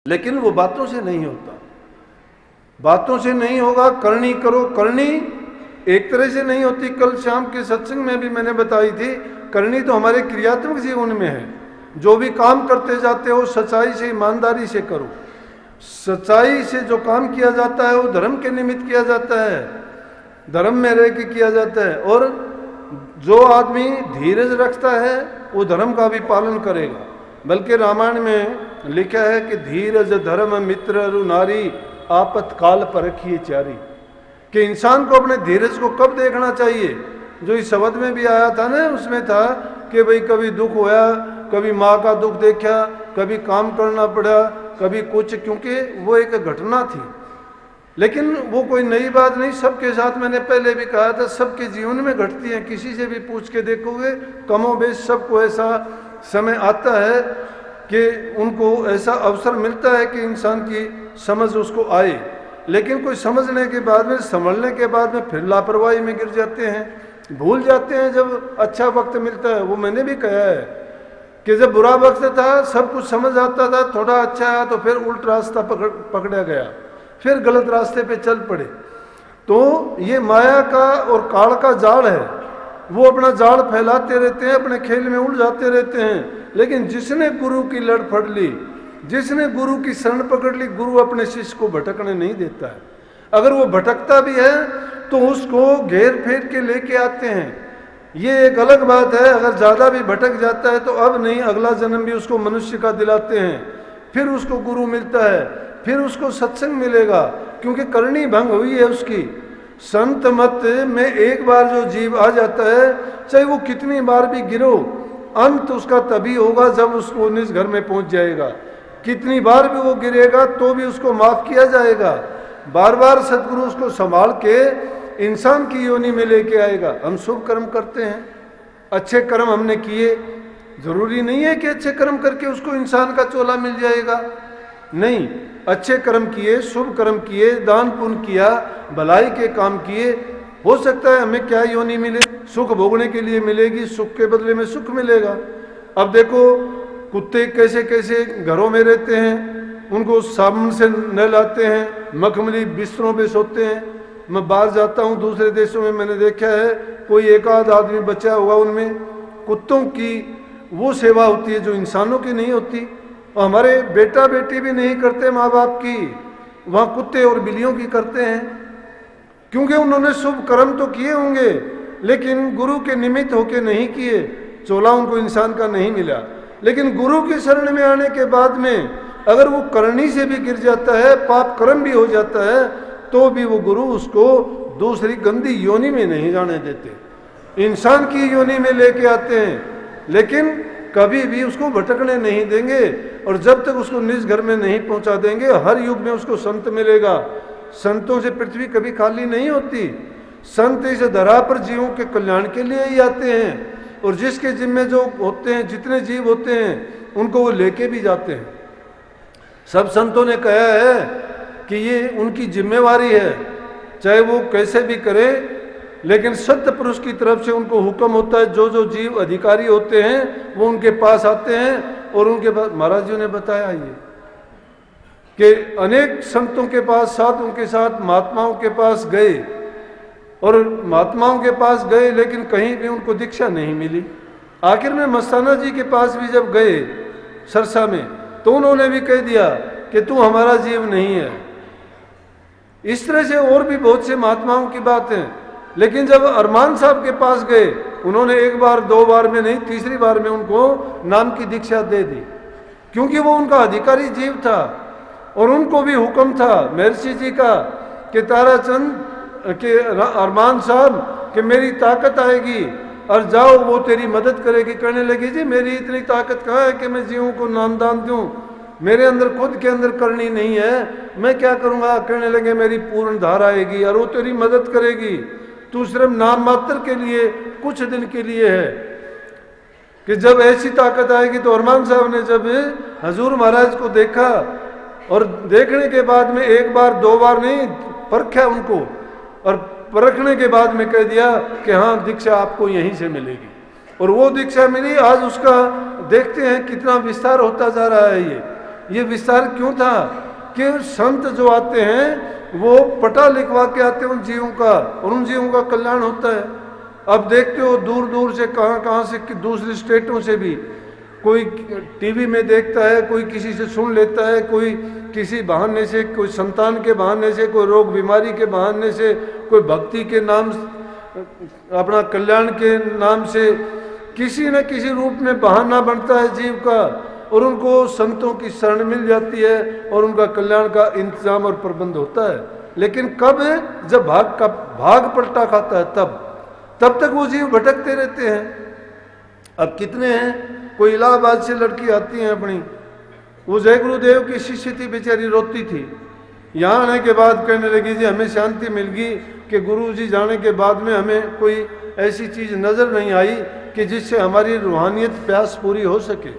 लेकिन वो बातों से नहीं होता, बातों से नहीं होगा। करनी करो, करनी एक तरह से नहीं होती। कल शाम के सत्संग में भी मैंने बताई थी, करनी तो हमारे क्रियात्मक जीवन में है। जो भी काम करते जाते हो सच्चाई से, ईमानदारी से करो। सच्चाई से जो काम किया जाता है वो धर्म के निमित्त किया जाता है, धर्म में रह के किया जाता है। और जो आदमी धीरज रखता है वो धर्म का भी पालन करेगा। बल्कि रामायण में लिखा है कि धीरज धर्म मित्र नारी आपतकाल परखिए चारी, कि इंसान को अपने धीरज को कब देखना चाहिए। जो इस शब्द में भी आया था ना, उसमें था कि भाई कभी दुख होया, कभी माँ का दुख देखा, कभी काम करना पड़ा, कभी कुछ, क्योंकि वो एक घटना थी। लेकिन वो कोई नई बात नहीं, सबके साथ मैंने पहले भी कहा था, सबके जीवन में घटती है। किसी से भी पूछ के देखोगे कमोबेश सबको ऐसा समय आता है कि उनको ऐसा अवसर मिलता है कि इंसान की समझ उसको आए। लेकिन कोई समझने के बाद में, संभलने के बाद में फिर लापरवाही में गिर जाते हैं, भूल जाते हैं जब अच्छा वक्त मिलता है। वो मैंने भी कहा है कि जब बुरा वक्त था सब कुछ समझ आता था, थोड़ा अच्छा आया तो फिर उल्ट रास्ता पकड़ा गया, फिर गलत रास्ते पे चल पड़े। तो ये माया का और काल का जाल है, वो अपना जाल फैलाते रहते हैं, अपने खेल में उलझाते रहते हैं। लेकिन जिसने गुरु की लड़ फड़ ली, जिसने गुरु की शरण पकड़ ली, गुरु अपने शिष्य को भटकने नहीं देता है। अगर वो भटकता भी है तो उसको घेर फेर के लेके आते हैं। ये एक अलग बात है। अगर ज़्यादा भी भटक जाता है तो अब नहीं, अगला जन्म भी उसको मनुष्य का दिलाते हैं, फिर उसको गुरु मिलता है, फिर उसको सत्संग मिलेगा, क्योंकि करनी भंग हुई है उसकी। संत मत में एक बार जो जीव आ जाता है, चाहे वो कितनी बार भी गिरो, अंत उसका तभी होगा जब उसको निज घर में पहुंच जाएगा। कितनी बार भी वो गिरेगा तो भी उसको माफ किया जाएगा। बार बार सदगुरु उसको संभाल के इंसान की योनि में लेके आएगा। हम शुभ कर्म करते हैं, अच्छे कर्म हमने किए, जरूरी नहीं है कि अच्छे कर्म करके उसको इंसान का चोला मिल जाएगा। नहीं, अच्छे कर्म किए, शुभ कर्म किए, दान पुण्य किया, भलाई के काम किए, हो सकता है हमें क्या योनि मिले, सुख भोगने के लिए मिलेगी, सुख के बदले में सुख मिलेगा। अब देखो कुत्ते कैसे कैसे घरों में रहते हैं, उनको साबुन से नहलाते हैं, मखमली बिस्तरों पे सोते हैं। मैं बाहर जाता हूँ दूसरे देशों में, मैंने देखा है कोई एक आध आदमी बचा हुआ, उनमें कुत्तों की वो सेवा होती है जो इंसानों की नहीं होती। और हमारे बेटा बेटी भी नहीं करते माँ बाप की, वहाँ कुत्ते और बिल्लियों की करते हैं, क्योंकि उन्होंने शुभ कर्म तो किए होंगे लेकिन गुरु के निमित्त होके नहीं किए, चोला उनको इंसान का नहीं मिला। लेकिन गुरु की शरण में आने के बाद में अगर वो करनी से भी गिर जाता है, पाप कर्म भी हो जाता है, तो भी वो गुरु उसको दूसरी गंदी योनि में नहीं जाने देते, इंसान की योनि में लेके आते हैं। लेकिन कभी भी उसको भटकने नहीं देंगे, और जब तक उसको निज घर में नहीं पहुंचा देंगे, हर युग में उसको संत मिलेगा। संतों से पृथ्वी कभी खाली नहीं होती। संत इस धरा पर जीवों के कल्याण के लिए ही आते हैं, और जिसके जिम्मे जो होते हैं, जितने जीव होते हैं, उनको वो लेके भी जाते हैं। सब संतों ने कहा है कि ये उनकी जिम्मेवारी है, चाहे वो कैसे भी करें, लेकिन सत्य पुरुष की तरफ से उनको हुक्म होता है। जो जो जीव अधिकारी होते हैं वो उनके पास आते हैं, और उनके पास महाराज जी ने बताया ये कि अनेक संतों के पास, साधुओं के साथ महात्माओं के पास गए, और महात्माओं के पास गए लेकिन कहीं भी उनको दीक्षा नहीं मिली। आखिर में मस्ताना जी के पास भी जब गए सरसा में, तो उन्होंने भी कह दिया कि तू हमारा जीव नहीं है। इस तरह से और भी बहुत से महात्माओं की बात है। लेकिन जब अरमान साहब के पास गए, उन्होंने एक बार दो बार में नहीं, तीसरी बार में उनको नाम की दीक्षा दे दी, क्योंकि वो उनका अधिकारी जीव था। और उनको भी हुक्म था महर्षि जी का कि ताराचंद के अरमान साहब कि मेरी ताकत आएगी और जाओ, वो तेरी मदद करेगी। कहने लगी जी मेरी इतनी ताकत कहाँ है कि मैं जीवों को नाम दान दूँ, मेरे अंदर खुद के अंदर करनी नहीं है, मैं क्या करूँगा। कहने लगे मेरी पूर्ण धार आएगी और वो तेरी मदद करेगी, तू सिर्फ नाम मात्र के लिए, कुछ दिन के लिए है। कि जब ऐसी ताकत आएगी, तो अरमान साहब ने जब हजूर महाराज को देखा, और देखने के बाद में एक बार दो बार नहीं परखा उनको, और परखने के बाद में कह दिया कि हाँ दीक्षा आपको यहीं से मिलेगी। और वो दीक्षा मिली। आज उसका देखते हैं कितना विस्तार होता जा रहा है। ये विस्तार क्यों था कि संत जो आते हैं वो पटा लिखवा के आते हैं उन जीवों का, और उन जीवों का कल्याण होता है। अब देखते हो दूर दूर से कहाँ से दूसरे स्टेटों से भी कोई टीवी में देखता है, कोई किसी से सुन लेता है, कोई किसी बहाने से, कोई संतान के बहाने से, कोई रोग बीमारी के बहाने से, कोई भक्ति के नाम, अपना कल्याण के नाम से किसी न किसी रूप में बहाना बनता है जीव का, और उनको संतों की शरण मिल जाती है और उनका कल्याण का इंतजाम और प्रबंध होता है। लेकिन कब? जब भाग पलटा खाता है तब तक वो जीव भटकते रहते हैं। अब कितने हैं, कोई इलाहाबाद से लड़की आती है अपनी, वो जय गुरुदेव की शिष्य थी, बेचारी रोती थी। यहाँ आने के बाद कहने लगी जी हमें शांति मिल गई कि गुरु जी जाने के बाद में हमें कोई ऐसी चीज़ नज़र नहीं आई कि जिससे हमारी रूहानियत प्यास पूरी हो सके।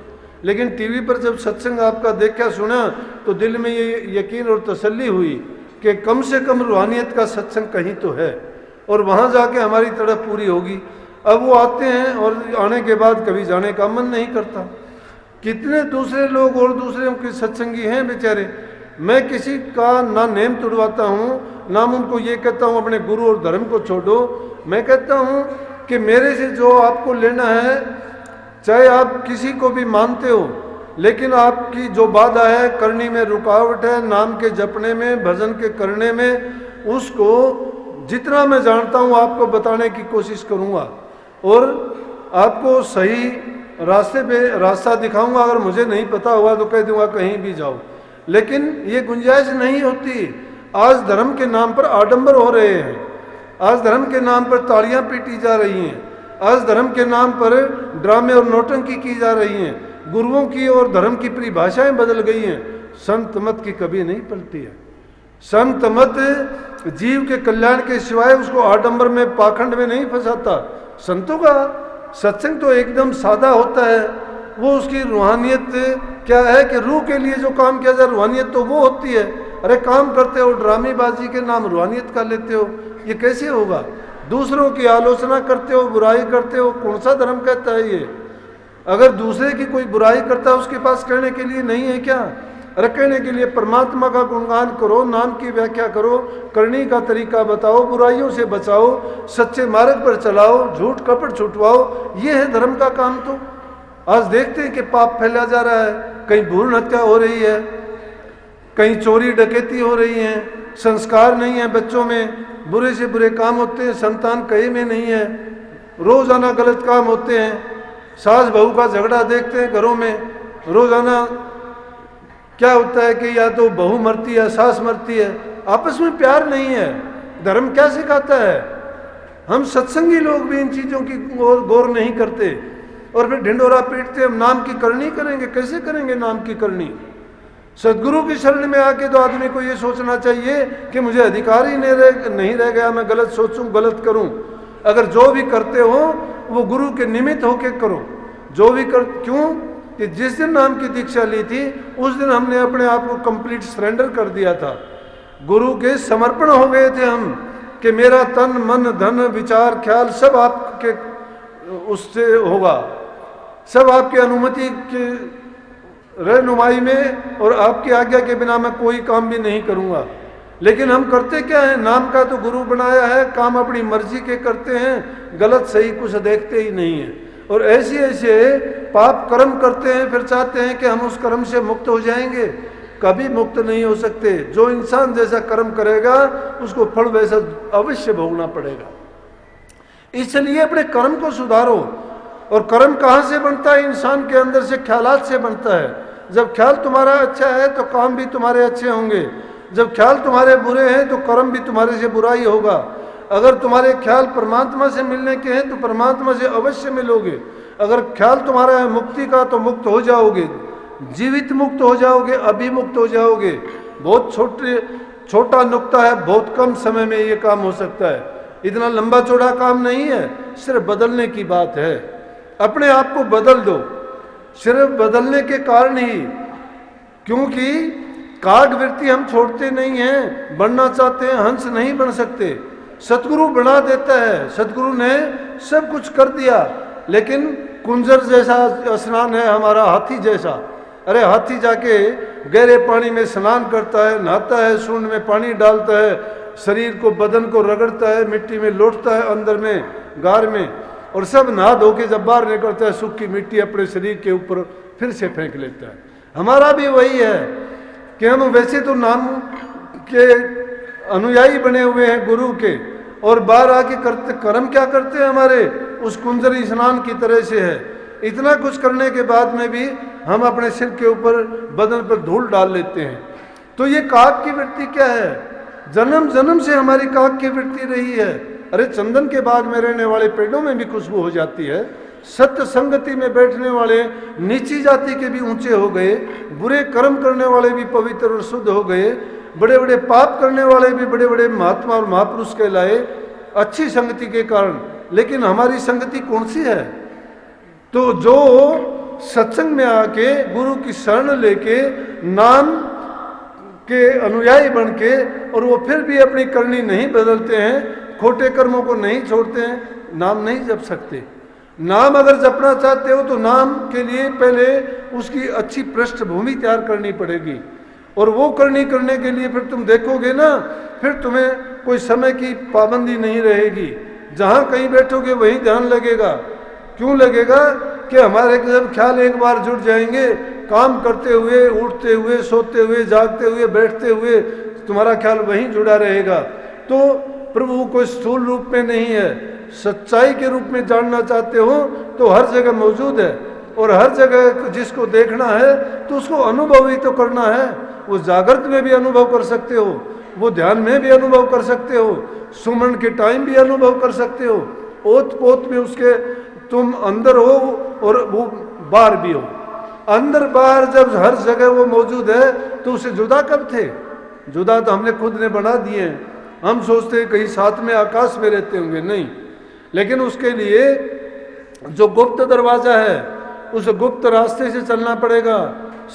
लेकिन टीवी पर जब सत्संग आपका देखा सुना तो दिल में ये यकीन और तसल्ली हुई कि कम से कम रूहानियत का सत्संग कहीं तो है, और वहाँ जाके हमारी तड़प पूरी होगी। अब वो आते हैं और आने के बाद कभी जाने का मन नहीं करता। कितने दूसरे लोग और दूसरे के सत्संगी हैं बेचारे। मैं किसी का ना नेम तुड़वाता हूँ, ना उनको ये कहता हूँ अपने गुरु और धर्म को छोड़ो। मैं कहता हूँ कि मेरे से जो आपको लेना है, चाहे आप किसी को भी मानते हो, लेकिन आपकी जो बाधा है, करनी में रुकावट है, नाम के जपने में, भजन के करने में, उसको जितना मैं जानता हूँ आपको बताने की कोशिश करूँगा और आपको सही रास्ते पे रास्ता दिखाऊंगा। अगर मुझे नहीं पता हुआ तो कह दूंगा कहीं भी जाओ, लेकिन ये गुंजाइश नहीं होती। आज धर्म के नाम पर आडंबर हो रहे हैं, आज धर्म के नाम पर तालियां पीटी जा रही हैं, आज धर्म के नाम पर ड्रामे और नौटंकी की जा रही हैं, गुरुओं की और धर्म की परिभाषाएं बदल गई हैं। संत मत की कभी नहीं पलटी है। संत मत जीव के कल्याण के सिवाय उसको आडंबर में, पाखंड में नहीं फंसाता। संतों का सत्संग तो एकदम सादा होता है। वो उसकी रूहानियत क्या है कि रूह के लिए जो काम किया जाए, रूहानियत तो वो होती है। अरे काम करते हो, ड्रामेबाजी के नाम रूहानियत का लेते हो, ये कैसे होगा? दूसरों की आलोचना करते हो, बुराई करते हो, कौन सा धर्म कहता है ये? अगर दूसरे की कोई बुराई करता है उसके पास कहने के लिए नहीं है क्या? अरे कहने के लिए परमात्मा का गुणगान करो, नाम की व्याख्या करो, करने का तरीका बताओ, बुराइयों से बचाओ, सच्चे मार्ग पर चलाओ, झूठ कपट छुटवाओ, ये है धर्म का काम। तो आज देखते हैं कि पाप फैला जा रहा है, कहीं भ्रूण हत्या हो रही है, कहीं चोरी डकैती हो रही है, संस्कार नहीं है बच्चों में, बुरे से बुरे काम होते हैं, संतान कहीं में नहीं है, रोजाना गलत काम होते हैं, सास बहू का झगड़ा देखते हैं घरों में, रोजाना क्या होता है कि या तो बहू मरती है, सास मरती है, आपस में प्यार नहीं है। धर्म क्या सिखाता है? हम सत्संगी लोग भी इन चीज़ों की गौर नहीं करते और फिर ढिंडोरा पीटते, हम नाम की करनी करेंगे। कैसे करेंगे नाम की करनी? सदगुरु की शरण में आके तो आदमी को ये सोचना चाहिए कि मुझे अधिकार ही नहीं रह गया, मैं गलत सोचूं, गलत करूं। अगर जो भी करते हो वो गुरु के निमित्त होके करो। जो भी कर, क्यों कि जिस दिन नाम की दीक्षा ली थी उस दिन हमने अपने आप को कंप्लीट सरेंडर कर दिया था, गुरु के समर्पण हो गए थे हम कि मेरा तन मन धन विचार ख्याल सब आपके उससे होगा, सब आपकी अनुमति के रहनुमाई में और आपकी आज्ञा के बिना मैं कोई काम भी नहीं करूँगा। लेकिन हम करते क्या है? नाम का तो गुरु बनाया है, काम अपनी मर्जी के करते हैं, गलत सही कुछ देखते ही नहीं है, और ऐसे ऐसे पाप कर्म करते हैं, फिर चाहते हैं कि हम उस कर्म से मुक्त हो जाएंगे। कभी मुक्त नहीं हो सकते। जो इंसान जैसा कर्म करेगा उसको फल वैसा अवश्य भोगना पड़ेगा। इसलिए अपने कर्म को सुधारो। और कर्म कहाँ से बनता है? इंसान के अंदर से, ख्यालात से बनता है। जब ख्याल तुम्हारा अच्छा है तो काम भी तुम्हारे अच्छे होंगे, जब ख्याल तुम्हारे बुरे हैं तो कर्म भी तुम्हारे से बुरा ही होगा। अगर तुम्हारे ख्याल परमात्मा से मिलने के हैं तो परमात्मा से अवश्य मिलोगे। अगर ख्याल तुम्हारा है मुक्ति का तो मुक्त हो जाओगे, जीवित मुक्त हो जाओगे, अभिमुक्त हो जाओगे। बहुत छोटा नुक्ता है, बहुत कम समय में ये काम हो सकता है, इतना लंबा चौड़ा काम नहीं है, सिर्फ बदलने की बात है। अपने आप को बदल दो, सिर्फ बदलने के कारण ही, क्योंकि काग वृत्ति हम छोड़ते नहीं हैं, बनना चाहते हैं, हंस नहीं बन सकते। सतगुरु बना देता है, सतगुरु ने सब कुछ कर दिया, लेकिन कुंजर जैसा स्नान है हमारा, हाथी जैसा, अरे हाथी जाके गहरे पानी में स्नान करता है, नहाता है, सूंड में पानी डालता है, शरीर को बदन को रगड़ता है, मिट्टी में लौटता है, अंदर में गार में, और सब नहा धो के जब बाहर निकलता है सूखी मिट्टी अपने शरीर के ऊपर फिर से फेंक लेता है। हमारा भी वही है कि हम वैसे तो नाम के अनुयायी बने हुए हैं गुरु के, और बाहर आके करते कर्म क्या करते हैं हमारे उस कुंजरी स्नान की तरह से है। इतना कुछ करने के बाद में भी हम अपने सिर के ऊपर बदन पर धूल डाल लेते हैं। तो ये काक की वृत्ति क्या है? जन्म जन्म से हमारी काक की वृत्ति रही है। अरे चंदन के बाग में रहने वाले पेड़ों में भी खुशबू हो जाती है, सत्य संगति में बैठने वाले नीची जाति के भी ऊंचे हो गए, बुरे कर्म करने वाले भी पवित्र और शुद्ध हो गए, बड़े बड़े पाप करने वाले भी बड़े बड़े महात्मा और महापुरुष कहलाए अच्छी संगति के कारण। लेकिन हमारी संगति कौन सी है? तो जो सत्संग में आके गुरु की शरण लेके नाम के अनुयायी बन के, और वो फिर भी अपनी करनी नहीं बदलते हैं, खोटे कर्मों को नहीं छोड़ते हैं, नाम नहीं जप सकते। नाम अगर जपना चाहते हो तो नाम के लिए पहले उसकी अच्छी पृष्ठभूमि तैयार करनी पड़ेगी, और वो करने के लिए फिर तुम देखोगे ना, फिर तुम्हें कोई समय की पाबंदी नहीं रहेगी। जहाँ कहीं बैठोगे वहीं ध्यान लगेगा। क्यों लगेगा? कि हमारे जब ख्याल एक बार जुड़ जाएंगे, काम करते हुए, उठते हुए, सोते हुए, जागते हुए, बैठते हुए तुम्हारा ख्याल वहीं जुड़ा रहेगा। तो प्रभु कोई स्थूल रूप में नहीं है, सच्चाई के रूप में जानना चाहते हो तो हर जगह मौजूद है, और हर जगह जिसको देखना है तो उसको अनुभव ही तो करना है। वो जागृत में भी अनुभव कर सकते हो, वो ध्यान में भी अनुभव कर सकते हो, सुमन के टाइम भी अनुभव कर सकते हो, ओत पोत में उसके तुम अंदर हो और वो बाहर भी हो। अंदर बाहर जब हर जगह वो मौजूद है तो उसे जुदा कब थे? जुदा तो हमने खुद ने बना दिए हैं। हम सोचते हैं कहीं साथ में आकाश में रहते होंगे, नहीं। लेकिन उसके लिए जो गुप्त दरवाजा है उस गुप्त रास्ते से चलना पड़ेगा।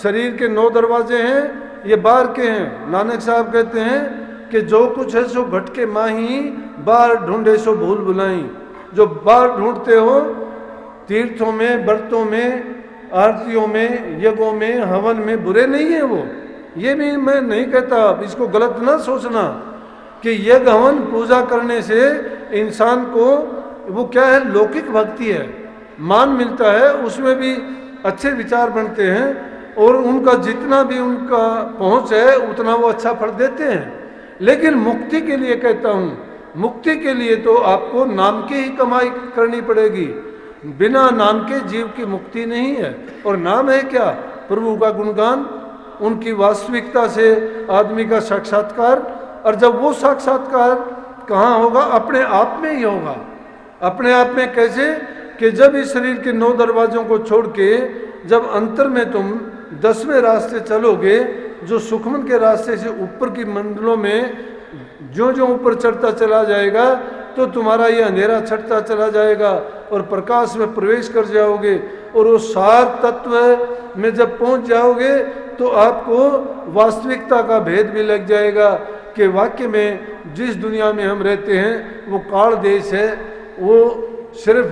शरीर के 9 दरवाजे हैं, ये बाहर के हैं। नानक साहब कहते हैं कि जो कुछ है सो घट के माही, बाहर ढूंढे सो भूल भुलाई। जो बाहर ढूंढते हो तीर्थों में, व्रतों में, आरतियों में, यज्ञों में, हवन में, बुरे नहीं है वो। ये भी मैं नहीं कहता, इसको गलत ना सोचना कि यज्ञ हवन पूजा करने से इंसान को वो क्या है, लौकिक भक्ति है, मान मिलता है, उसमें भी अच्छे विचार बनते हैं, और उनका जितना भी उनका पहुंच है उतना वो अच्छा फल देते हैं। लेकिन मुक्ति के लिए कहता हूँ, मुक्ति के लिए तो आपको नाम की ही कमाई करनी पड़ेगी। बिना नाम के जीव की मुक्ति नहीं है। और नाम है क्या? प्रभु का गुणगान, उनकी वास्तविकता से आदमी का साक्षात्कार। और जब वो साक्षात्कार कहाँ होगा? अपने आप में ही होगा। अपने आप में कैसे? कि जब इस शरीर के 9 दरवाजों को छोड़ के जब अंतर में तुम 10वें रास्ते चलोगे, जो सुखमन के रास्ते से ऊपर की मंडलों में जो जो ऊपर चढ़ता चला जाएगा तो तुम्हारा ये अंधेरा छटता चला जाएगा और प्रकाश में प्रवेश कर जाओगे। और वो सार तत्व में जब पहुंच जाओगे तो आपको वास्तविकता का भेद भी लग जाएगा कि वाक्य में जिस दुनिया में हम रहते हैं वो काल देश है, वो सिर्फ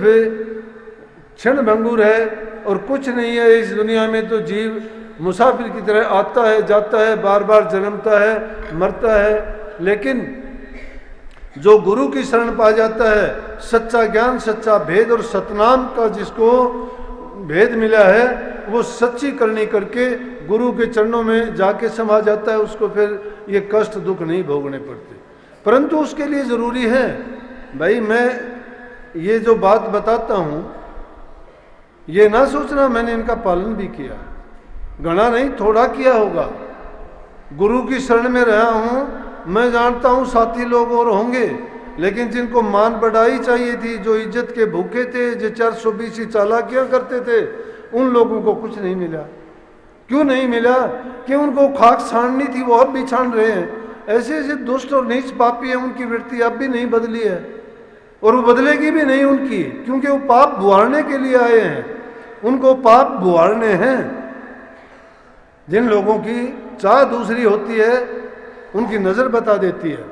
क्षण भंगुर है और कुछ नहीं है। इस दुनिया में तो जीव मुसाफिर की तरह आता है, जाता है, बार बार जन्मता है, मरता है। लेकिन जो गुरु की शरण पा जाता है, सच्चा ज्ञान, सच्चा भेद और सतनाम का जिसको भेद मिला है, वो सच्ची करनी करके गुरु के चरणों में जाके समा जाता है। उसको फिर ये कष्ट दुख नहीं भोगने पड़ते। परंतु उसके लिए ज़रूरी है, भाई मैं ये जो बात बताता हूँ ये ना सोचना मैंने इनका पालन भी किया, गणा नहीं थोड़ा किया होगा। गुरु की शरण में रहा हूँ, मैं जानता हूँ साथी लोग और होंगे, लेकिन जिनको मान बढ़ाई चाहिए थी, जो इज्जत के भूखे थे, जो 420 चालाकियाँ करते थे, उन लोगों को कुछ नहीं मिला। क्यों नहीं मिला? कि उनको खाक छाननी थी, वो अब भी छान रहे हैं। ऐसे ऐसे दुष्ट और नीच पापी है, उनकी वृत्ति अब भी नहीं बदली है और वो बदलेगी भी नहीं उनकी, क्योंकि वो पाप बुहारने के लिए आए हैं। उनको पाप बुहारने हैं। जिन लोगों की चाह दूसरी होती है उनकी नज़र बता देती है।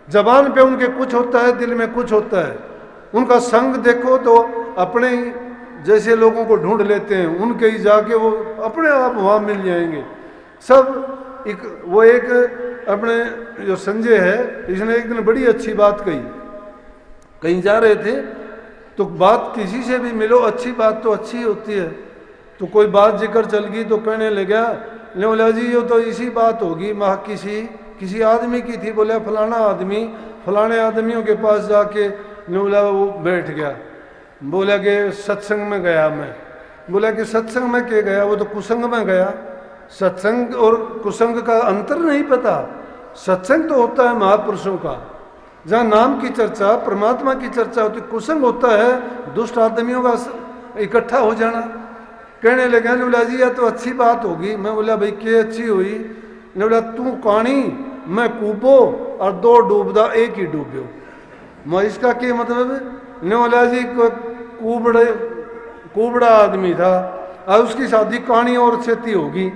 जबान पे उनके कुछ होता है, दिल में कुछ होता है। उनका संग देखो तो अपने जैसे लोगों को ढूंढ लेते हैं, उनके ही जाके वो अपने आप वहाँ मिल जाएंगे सब। एक अपने जो संजय है, इसने एक दिन बड़ी अच्छी बात कही। कहीं जा रहे थे तो बात किसी से भी मिलो, अच्छी बात तो अच्छी होती है, तो कोई बात जिक्र चल गई तो कहने लगा, बोला जी ये तो इसी बात होगी, माँ किसी आदमी की थी। बोला फलाना आदमी, फलाने आदमियों के पास जाके बोला वो बैठ गया। बोला कि सत्संग में गया मैं। बोला कि सत्संग में क्या गया? वो तो कुसंग में गया। सत्संग और कुसंग का अंतर नहीं पता। सत्संग तो होता है महापुरुषों का, जहाँ नाम की चर्चा, परमात्मा की चर्चा होती। कुसंग होता है दुष्ट आदमियों का इकट्ठा हो जाना। कहने लगे बोला जी यह तो अच्छी बात होगी। मैं बोला भाई क्या अच्छी हुई? बोला तू काणी मैं कूबो और दो डूबदा एक ही डूब्यो। मैं इसका क्या मतलब है? ने बोला जी कुबड़ा आदमी था और उसकी शादी काणी और छेती होगी।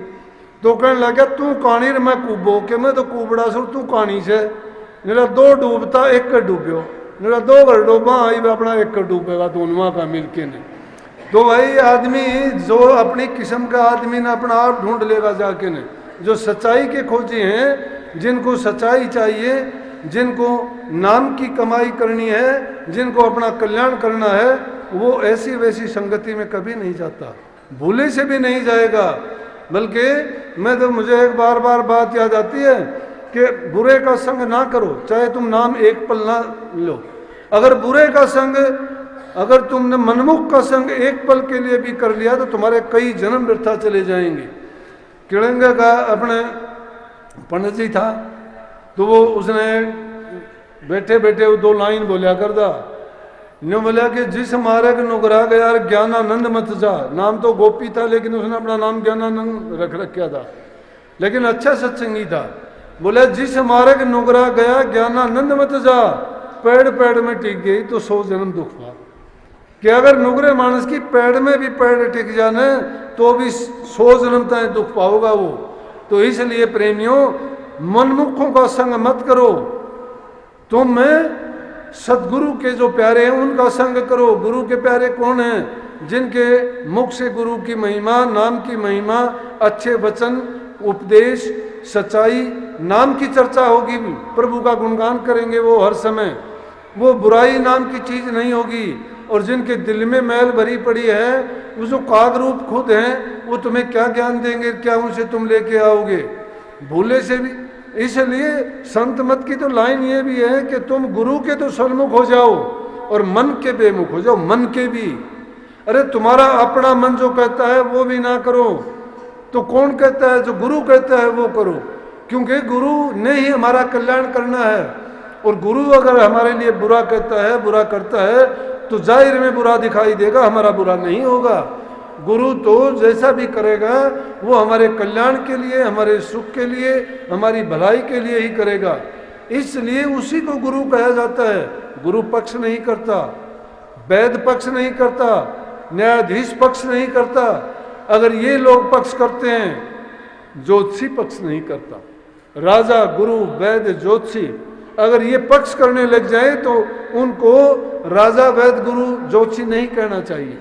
तो कहने लगा तू काणी रे मैं कूबो, के मैं तो कुबड़ा सो तू काणी से। मेरा दो डूबता एक का डूब्यो, मेरा दो बार डूबा आई अपना एक का डूबेगा दोनों का मिलके नहीं। तो भाई आदमी जो अपनी किस्म का आदमी ने अपना आप ढूंढ लेगा जाके ने, जो सच्चाई के खोजी हैं, जिनको सच्चाई चाहिए, जिनको नाम की कमाई करनी है, जिनको अपना कल्याण करना है, वो ऐसी वैसी संगति में कभी नहीं जाता, भूले से भी नहीं जाएगा। बल्कि मुझे एक बार बात याद आती है कि बुरे का संग ना करो, चाहे तुम नाम एक पल ना लो। अगर बुरे का संग, अगर तुमने मनमुख का संग एक पल के लिए भी कर लिया तो तुम्हारे कई जन्म वृथा चले जाएंगे। किड़ंगा का अपने पंडित जी था, तो वो उसने बैठे बैठे वो दो लाइन बोलिया करता। ने बोला कि जिस मार्ग नुगरा गया ज्ञानानंद मत जा। नाम तो गोपी था लेकिन उसने अपना नाम ज्ञानानंद रख रखा था, लेकिन अच्छा सत्संगी था। बोला जिस मार्ग नुगरा गया ज्ञानानंद मत जा, पेड़ पेड़ में टिक गई तो 100 जन्म दुख पा। कि अगर नुगरे मानस की पेड़ में भी पेड़ टिक जाने तो भी 100 जन्म तक दुख पाओगा वो। तो इसलिए प्रेमियों, मनमुखों का संग मत करो, तुम सदगुरु के जो प्यारे हैं उनका संग करो। गुरु के प्यारे कौन हैं? जिनके मुख से गुरु की महिमा, नाम की महिमा, अच्छे वचन, उपदेश, सच्चाई, नाम की चर्चा होगी, प्रभु का गुणगान करेंगे वो हर समय, वो बुराई नाम की चीज नहीं होगी। और जिनके दिल में मैल भरी पड़ी है, वो जो काग रूप खुद हैं, वो तुम्हें क्या ज्ञान देंगे? क्या उनसे तुम लेके आओगे? भूले से भी। इसलिए संत मत की तो लाइन ये भी है कि तुम गुरु के तो सन्मुख हो जाओ और मन के बेमुख हो जाओ। मन के भी, अरे तुम्हारा अपना मन जो कहता है वो भी ना करो, तो कौन कहता है? जो गुरु कहता है वो करो, क्योंकि गुरु ने ही हमारा कल्याण करना है। और गुरु अगर हमारे लिए बुरा कहता है, बुरा करता है, तो जाहिर में बुरा दिखाई देगा, हमारा बुरा नहीं होगा। गुरु तो जैसा भी करेगा वो हमारे कल्याण के लिए, हमारे सुख के लिए, हमारी भलाई के लिए ही करेगा। इसलिए उसी को गुरु कहा जाता है। गुरु पक्ष नहीं करता, वैद पक्ष नहीं करता, न्यायाधीश पक्ष नहीं करता। अगर ये लोग पक्ष करते हैं, ज्योतिषी पक्ष नहीं करता। राजा, गुरु, वैद्य, ज्योतिषी अगर ये पक्ष करने लग जाए तो उनको राजा, वैद्य, गुरु, ज्योतिषी नहीं कहना चाहिए।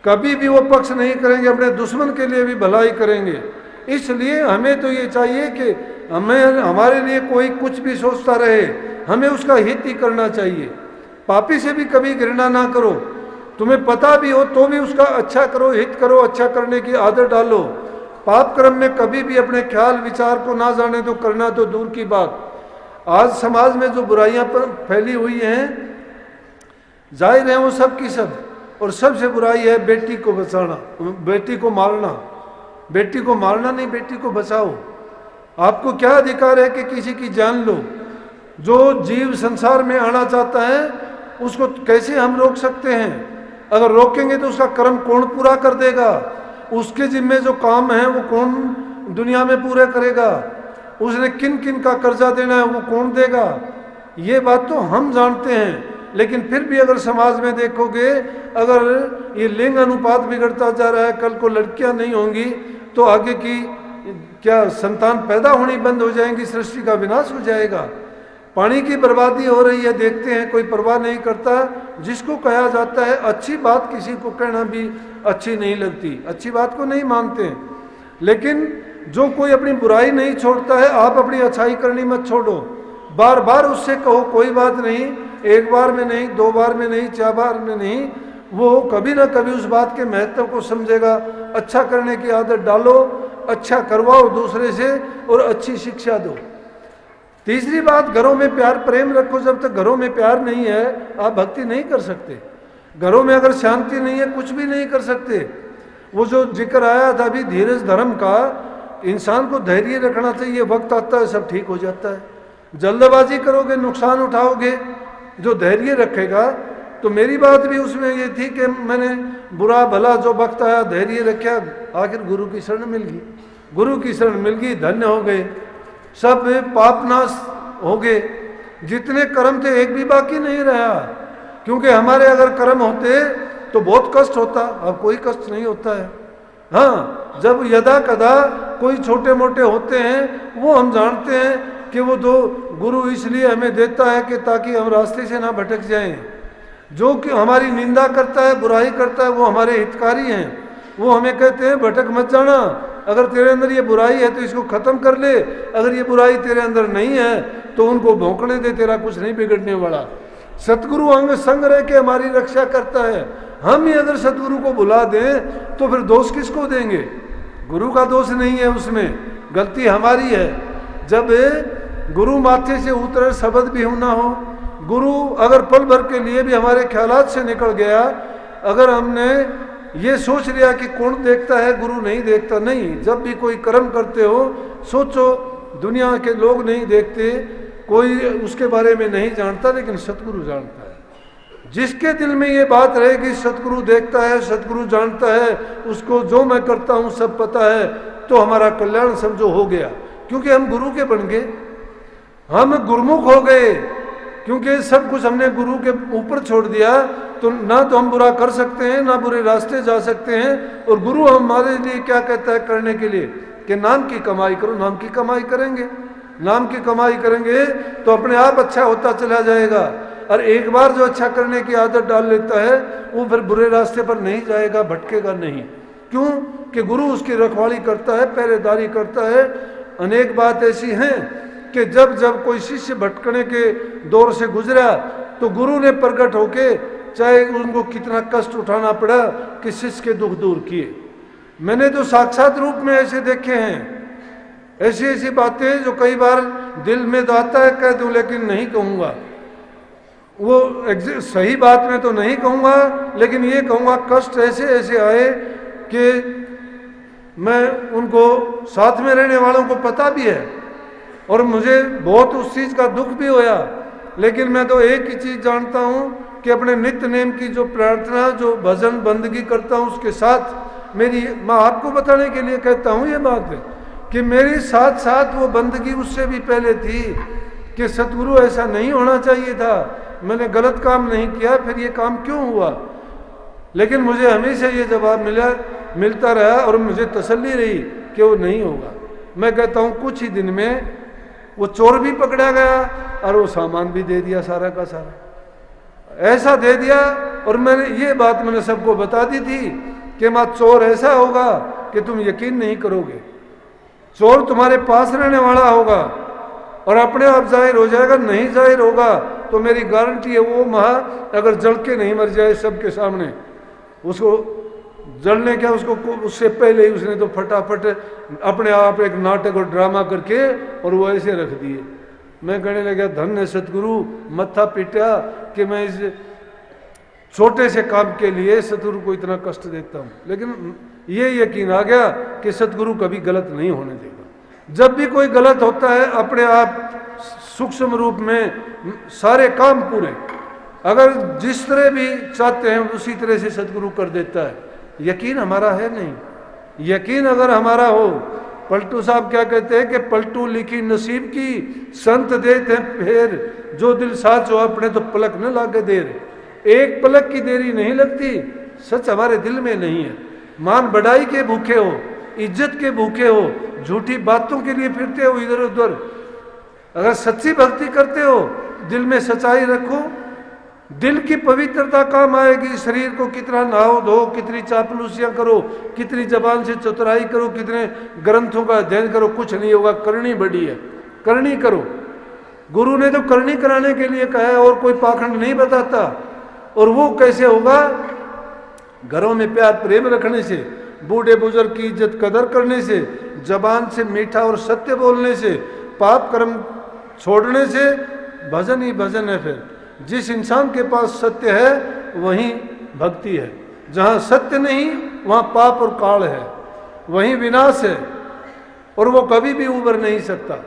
कभी भी वो पक्ष नहीं करेंगे, अपने दुश्मन के लिए भी भलाई करेंगे। इसलिए हमें तो ये चाहिए कि हमारे लिए कोई कुछ भी सोचता रहे, हमें उसका हित ही करना चाहिए। पापी से भी कभी घृणा ना करो, तुम्हें पता भी हो तो भी उसका अच्छा करो, हित करो, अच्छा करने की आदत डालो। पाप कर्म में कभी भी अपने ख्याल विचार को ना जाने तो करना तो दूर की बात। आज समाज में जो बुराइयां फैली हुई हैं, जाहिर है वो सब की सब, और सबसे बुराई है बेटी को बचाना, बेटी को मारना। बेटी को मारना नहीं, बेटी को बचाओ। आपको क्या अधिकार है कि किसी की जान लो? जो जीव संसार में आना चाहता है उसको कैसे हम रोक सकते हैं? अगर रोकेंगे तो उसका कर्म कौन पूरा कर देगा? उसके जिम्मे जो काम है वो कौन दुनिया में पूरे करेगा? उसने किन किन का कर्जा देना है वो कौन देगा? ये बात तो हम जानते हैं। लेकिन फिर भी अगर समाज में देखोगे, अगर ये लिंग अनुपात बिगड़ता जा रहा है, कल को लड़कियां नहीं होंगी तो आगे की क्या संतान पैदा होनी बंद हो जाएंगी, सृष्टि का विनाश हो जाएगा। पानी की बर्बादी हो रही है, देखते हैं, कोई परवाह नहीं करता। जिसको कहा जाता है अच्छी बात, किसी को कहना भी अच्छी नहीं लगती, अच्छी बात को नहीं मानते हैं। लेकिन जो कोई अपनी बुराई नहीं छोड़ता है, आप अपनी अच्छाई करनी मत छोड़ो, बार बार उससे कहो, कोई बात नहीं, एक बार में नहीं, 2 बार में नहीं, 4 बार में नहीं, वो कभी ना कभी उस बात के महत्व को समझेगा। अच्छा करने की आदत डालो, अच्छा करवाओ दूसरे से और अच्छी शिक्षा दो। तीसरी बात, घरों में प्यार प्रेम रखो। जब तक घरों में प्यार नहीं है आप भक्ति नहीं कर सकते। घरों में अगर शांति नहीं है कुछ भी नहीं कर सकते। वो जो जिक्र आया था अभी धीरज धर्म का, इंसान को धैर्य रखना चाहिए, वक्त आता है सब ठीक हो जाता है। जल्दबाजी करोगे नुकसान उठाओगे। जो धैर्य रखेगा, तो मेरी बात भी उसमें ये थी कि मैंने बुरा भला जो वक्त आया धैर्य रखा, आखिर गुरु की शरण मिल गई, गुरु की शरण मिल गई, धन्य हो गए, सब पापनाश हो गए। जितने कर्म थे एक भी बाकी नहीं रहा, क्योंकि हमारे अगर कर्म होते तो बहुत कष्ट होता, अब कोई कष्ट नहीं होता है। हाँ, जब यदा कदा कोई छोटे मोटे होते हैं वो हम जानते हैं कि वो तो गुरु इसलिए हमें देता है कि ताकि हम रास्ते से ना भटक जाएं। जो कि हमारी निंदा करता है, बुराई करता है, वो हमारे हितकारी हैं। वो हमें कहते हैं भटक मत जाना, अगर तेरे अंदर ये बुराई है तो इसको खत्म कर ले, अगर ये बुराई तेरे अंदर नहीं है तो उनको भौंकने दे, तेरा कुछ नहीं बिगड़ने वाला। सतगुरु अंग संग रह के हमारी रक्षा करता है। हम ही अगर सतगुरु को बुला दें तो फिर दोष किसको देंगे? गुरु का दोष नहीं है, उसमें गलती हमारी है। जब गुरु माथे से उतरे शब्द भी ना हो, गुरु अगर पल भर के लिए भी हमारे ख्यालात से निकल गया, अगर हमने ये सोच लिया कि कौन देखता है, गुरु नहीं देखता, नहीं। जब भी कोई कर्म करते हो सोचो दुनिया के लोग नहीं देखते, कोई उसके बारे में नहीं जानता, लेकिन सतगुरु जानता है। जिसके दिल में ये बात रहेगी सतगुरु देखता है, सतगुरु जानता है, उसको जो मैं करता हूँ सब पता है, तो हमारा कल्याण समझो हो गया। क्योंकि हम गुरु के बन गए, हम गुरुमुख हो गए, क्योंकि सब कुछ हमने गुरु के ऊपर छोड़ दिया। तो ना तो हम बुरा कर सकते हैं, ना बुरे रास्ते जा सकते हैं। और गुरु हमारे लिए क्या कहता है करने के लिए कि नाम की कमाई करो। नाम की कमाई करेंगे, नाम की कमाई करेंगे तो अपने आप अच्छा होता चला जाएगा। और एक बार जो अच्छा करने की आदत डाल लेता है वो फिर बुरे रास्ते पर नहीं जाएगा, भटकेगा नहीं। क्यों? कि गुरु उसकी रखवाली करता है, पहरेदारी करता है। अनेक बात ऐसी हैं कि जब जब कोई शिष्य भटकने के दौर से गुजरा तो गुरु ने प्रकट होके, चाहे उनको कितना कष्ट उठाना पड़ा, कि शिष्य के दुख दूर किए। मैंने तो साक्षात रूप में ऐसे देखे हैं, ऐसी ऐसी बातें जो कई बार दिल में तो आता है कह दूं, लेकिन नहीं कहूँगा। वो सही बात में तो नहीं कहूँगा, लेकिन ये कहूँगा कष्ट ऐसे ऐसे आए कि मैं उनको साथ में रहने वालों को पता भी है और मुझे बहुत उस चीज़ का दुख भी होया। लेकिन मैं तो एक ही चीज़ जानता हूँ कि अपने नित्य नेम की जो प्रार्थना, जो भजन बंदगी करता हूँ, उसके साथ मेरी, मैं आपको बताने के लिए कहता हूँ ये बात है कि मेरे साथ साथ वो बंदगी उससे भी पहले थी कि सतगुरु ऐसा नहीं होना चाहिए था, मैंने गलत काम नहीं किया, फिर ये काम क्यों हुआ। लेकिन मुझे हमेशा ये जवाब मिलता रहा और मुझे तसल्ली रही कि वो नहीं होगा। मैं कहता हूँ कुछ ही दिन में वो चोर भी पकड़ा गया और वो सामान भी दे दिया, सारा का सारा ऐसा दे दिया। और मैंने ये बात मैंने सबको बता दी थी कि माँ चोर ऐसा होगा कि तुम यकीन नहीं करोगे। चोर तुम्हारे पास रहने वाला होगा और अपने आप जाहिर हो जाएगा, नहीं जाहिर होगा तो मेरी गारंटी है वो महा अगर जल के नहीं मर जाए सबके सामने, उसको जलने क्या, उसको उससे पहले ही उसने तो फटाफट अपने आप एक नाटक और ड्रामा करके और वो ऐसे रख दिए। मैं कहने लगा धन्य सतगुरु, मत्था पीटा कि मैं इस छोटे से काम के लिए सतगुरु को इतना कष्ट देता हूँ। लेकिन ये यकीन आ गया कि सतगुरु कभी गलत नहीं होने देगा। जब भी कोई गलत होता है अपने आप सूक्ष्म रूप में सारे काम पूरे, अगर जिस तरह भी चाहते हैं उसी तरह से सतगुरु कर देता है। यकीन हमारा है नहीं, यकीन अगर हमारा हो, पलटू साहब क्या कहते हैं कि पलटू लिखी नसीब की, संत देते हैं फेर, जो दिल साच हो अपने तो पलक न लागे देर। एक पलक की देरी नहीं लगती, सच हमारे दिल में नहीं है। मान बढ़ाई के भूखे हो, इज्जत के भूखे हो, झूठी बातों के लिए फिरते हो इधर उधर। अगर सच्ची भक्ति करते हो, दिल में सच्चाई रखो, दिल की पवित्रता काम आएगी। शरीर को कितना नहाओ धो, कितनी चापलूसियां करो, कितनी जबान से चतुराई करो, कितने ग्रंथों का अध्ययन करो, कुछ नहीं होगा। करनी बड़ी है, करनी करो। गुरु ने तो करनी कराने के लिए कहा है, और कोई पाखंड नहीं बताता। और वो कैसे होगा? घरों में प्यार प्रेम रखने से, बूढ़े बुजुर्ग की इज्जत कदर करने से, जबान से मीठा और सत्य बोलने से, पाप कर्म छोड़ने से। भजन ही भजन है। फिर जिस इंसान के पास सत्य है वहीं भक्ति है। जहाँ सत्य नहीं वहाँ पाप और काल है, वहीं विनाश है, और वो कभी भी उबर नहीं सकता।